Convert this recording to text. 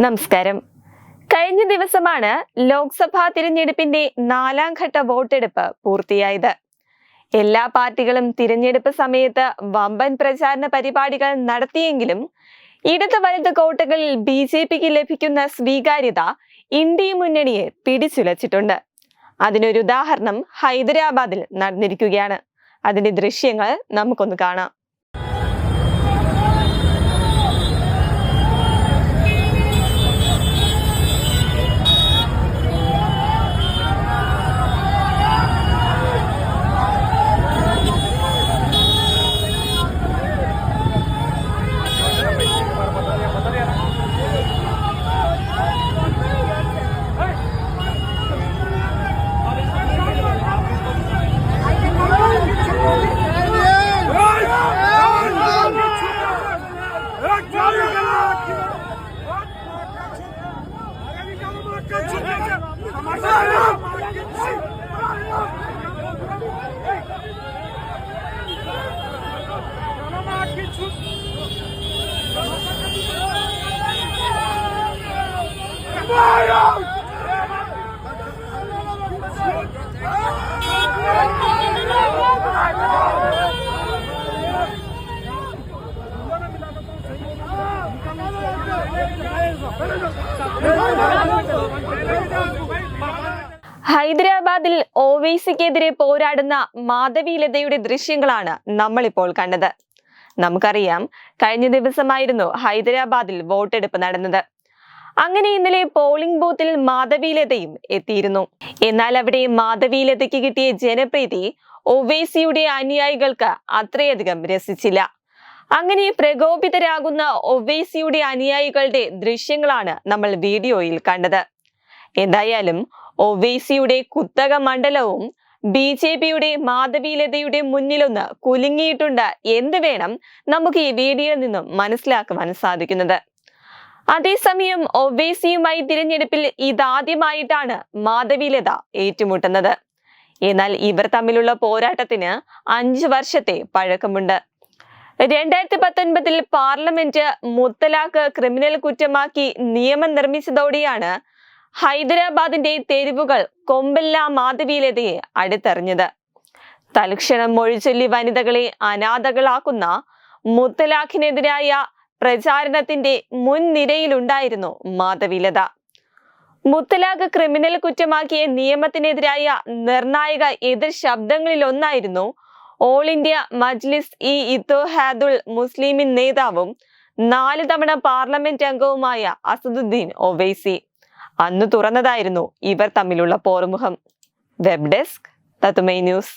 നമസ്കാരം. കഴിഞ്ഞ ദിവസമാണ് ലോക്സഭാ തിരഞ്ഞെടുപ്പിന്റെ 4ാം ഘട്ട വോട്ടെടുപ്പ് പൂർത്തിയായത്. എല്ലാ പാർട്ടികളും തിരഞ്ഞെടുപ്പ് സമയത്ത് വമ്പൻ പ്രചാരണ പരിപാടികൾ നടത്തിയെങ്കിലും ഇടത് വലത് കോട്ടകളിൽ BJPക്ക് ലഭിക്കുന്ന സ്വീകാര്യത ഇന്ത്യ മുന്നണിയെ പിടിച്ചുലച്ചിട്ടുണ്ട്. അതിനൊരു ഉദാഹരണം ഹൈദരാബാദിൽ നടന്നിരിക്കുകയാണ്. അതിന്റെ ദൃശ്യങ്ങൾ നമുക്കൊന്ന് കാണാം. ഹൈദരാബാദിൽ ഒവൈസിക്കെതിരെ പോരാടുന്ന മാധവി ലതയുടെ ദൃശ്യങ്ങളാണ് നമ്മളിപ്പോൾ കണ്ടത്. നമുക്കറിയാം, കഴിഞ്ഞ ദിവസമായിരുന്നു ഹൈദരാബാദിൽ വോട്ടെടുപ്പ് നടന്നത്. അങ്ങനെ ഇന്നലെ പോളിംഗ് ബൂത്തിൽ മാധവി ലതയും എത്തിയിരുന്നു. എന്നാൽ അവിടെ മാധവി ലതയ്ക്ക് കിട്ടിയ ജനപ്രീതി ഒവൈസിയുടെ അനുയായികൾക്ക് അത്രയധികം രസിച്ചില്ല. അങ്ങനെ പ്രകോപിതരാകുന്ന ഒവൈസിയുടെ അനുയായികളുടെ ദൃശ്യങ്ങളാണ് നമ്മൾ വീഡിയോയിൽ കണ്ടത്. എന്തായാലും ഒവൈസിയുടെ കുത്തക മണ്ഡലവും BJPയുടെ മാധവി ലതയുടെ മുന്നിലൊന്ന് കുലുങ്ങിയിട്ടുണ്ട് എന്ന് വേണം നമുക്ക് ഈ വീഡിയോയിൽ നിന്നും മനസ്സിലാക്കുവാൻ സാധിക്കുന്നത്. അതേസമയം ഒവൈസിയുമായി തിരഞ്ഞെടുപ്പിൽ ഇതാദ്യമായിട്ടാണ് മാധവി ലത ഏറ്റുമുട്ടുന്നത്. എന്നാൽ ഇവർ തമ്മിലുള്ള പോരാട്ടത്തിന് 5 വർഷത്തെ പഴക്കമുണ്ട്. 2019 പാർലമെന്റ് മുത്തലാഖ് ക്രിമിനൽ കുറ്റമാക്കി നിയമം നിർമ്മിച്ചതോടെയാണ് ഹൈദരാബാദിന്റെ തെരുവുകൾ കൊമ്പല്ല മാധവി ലതയെ അടുത്തെറിഞ്ഞത്. തൽക്ഷണം മൊഴിചൊല്ലി വനിതകളെ അനാഥകളാക്കുന്ന മുത്തലാഖിനെതിരായ പ്രചാരണത്തിന്റെ മുൻനിരയിലുണ്ടായിരുന്നു മാധവി ലത. മുത്തലാഖ് ക്രിമിനൽ കുറ്റമാക്കിയ നിയമത്തിനെതിരായ നിർണായക എതിർ ശബ്ദങ്ങളിലൊന്നായിരുന്നു ഓൾ ഇന്ത്യ മജ്ലിസ് ഇത്തിഹാദുൽ മുസ്ലിമീൻ നേതാവും 4 തവണ പാർലമെന്റ് അംഗവുമായ അസദുദ്ദീൻ ഒവൈസി. അന്ന് തുറന്നതായിരുന്നു ഇവർ തമ്മിലുള്ള പോർമുഖം. വെബ് ഡെസ്ക് തത്തുമൈ ന്യൂസ്.